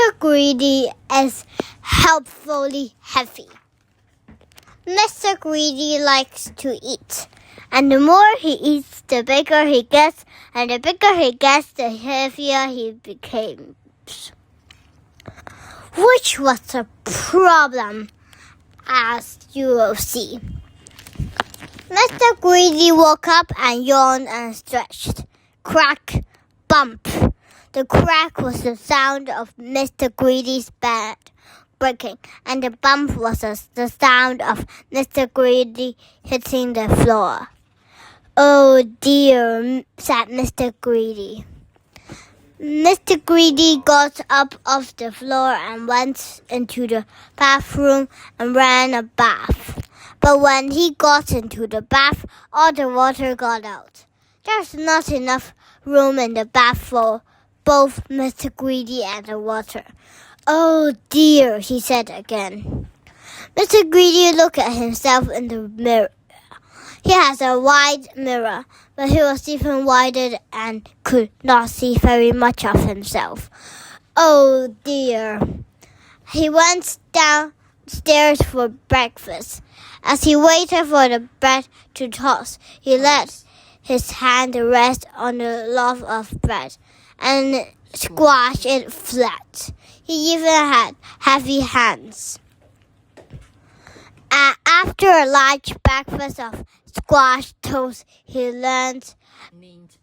Mr. Greedy is helpfully heavy. Mr. Greedy likes to eat, and the more he eats, the bigger he gets, and the bigger he gets, the heavier he becomes. Which was a problem, as you will see. Mr. Greedy woke up and yawned and stretched. Crack, bump. The crack was the sound of Mr. Greedy's bed breaking, and the bump was the sound of Mr. Greedy hitting the floor. "Oh dear," said Mr. Greedy. Mr. Greedy got up off the floor and went into the bathroom and ran a bath. But when he got into the bath, all the water got out. There's not enough room in the bath for both Mr. Greedy and the water. "Oh dear," he said again. Mr. Greedy looked at himself in the mirror. He has a wide mirror, but he was even wider and could not see very much of himself. "Oh dear." He went downstairs for breakfast. As he waited for the bread to toast, he let his hand rest on the loaf of bread and squashed it flat. He even had heavy hands. After a large breakfast of squashed toast, he leaned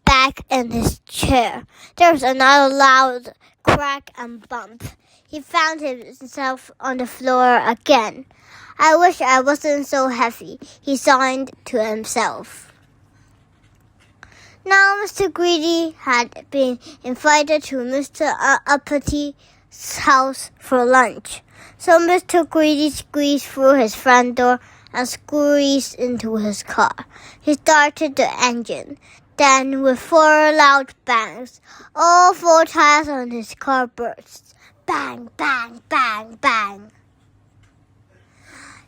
back in his chair. There was another loud crack and bump. He found himself on the floor again. "I wish I wasn't so heavy," he sighed to himself. Now Mr. Greedy had been invited to Mr. Uppity house for lunch. So Mr. Greedy squeezed through his front door and squeezed into his car. He started the engine. Then, with 4 loud bangs, all 4 tires on his car burst. Bang, bang, bang, bang.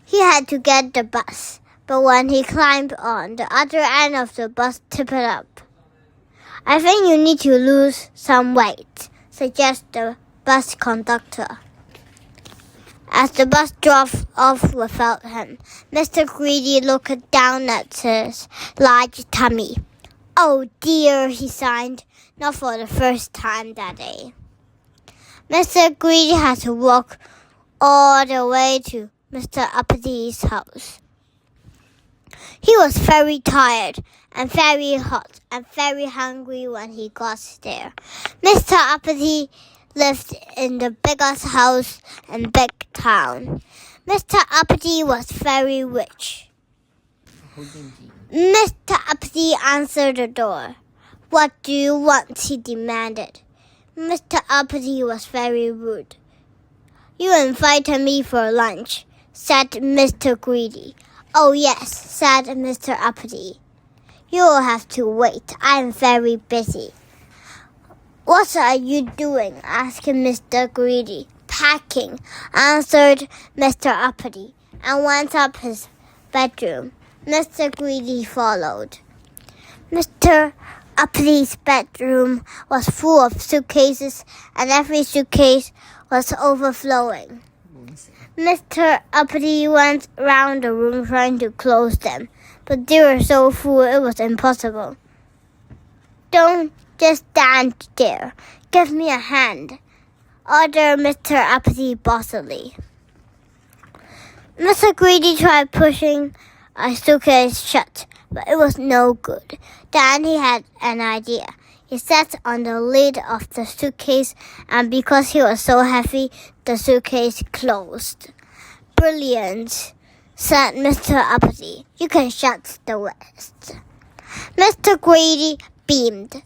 He had to get the bus, but when he climbed on, the other end of the bus tipped up. "I think you need to lose some weight," suggested the bus conductor. As the bus drove off without him, Mr. Greedy looked down at his large tummy. "Oh dear," he sighed, not for the first time that day. Mr. Greedy had to walk all the way to Mr. Uppity's house. He was very tired and very hot and very hungry when he got there. Mr. Uppity lived in the biggest house in big town. Mr. Uppity was very rich. Mr. Uppity answered the door. "What do you want?" he demanded. Mr. Uppity was very rude. "You invited me for lunch," said Mr. Greedy. "Oh yes," said Mr. Uppity. "You will have to wait. I am very busy." "What are you doing?" asked Mr. Greedy. "Packing," answered Mr. Uppity, and went up his bedroom. Mr. Greedy followed. Mr. Uppity's bedroom was full of suitcases, and every suitcase was overflowing. Mr. Uppity went round the room trying to close them, but they were so full it was impossible. "Don't just stand there. Give me a hand," ordered Mr. Uppity bossily. Mr. Greedy tried pushing a suitcase shut, but it was no good. Then he had an idea. He sat on the lid of the suitcase, and because he was so heavy, the suitcase closed. "Brilliant," said Mr. Uppity. "You can shut the rest." Mr. Greedy beamed.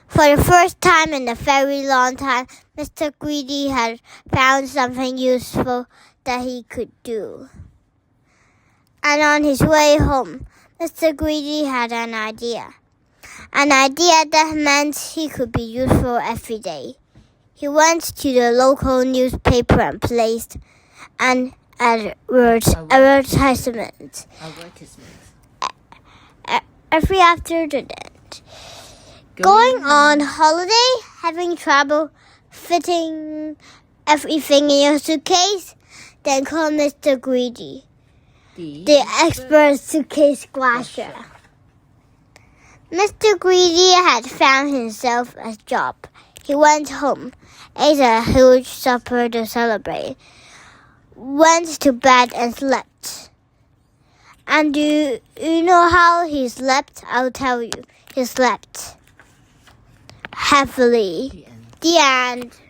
For the first time in a very long time, Mr. Greedy had found something useful that he could do. And on his way home, Mr. Greedy had an idea. An idea that meant he could be useful every day. He went to the local newspaper and placed an advertisement. Every afternoon. Going on holiday, having trouble fitting everything in your suitcase? Then call Mr. Greedy, the expert suitcase squasher. Mr. Greedy had found himself a job. He went home, ate a huge supper to celebrate, went to bed and slept. And do you know how he slept? I'll tell you. He slept heavily. The end.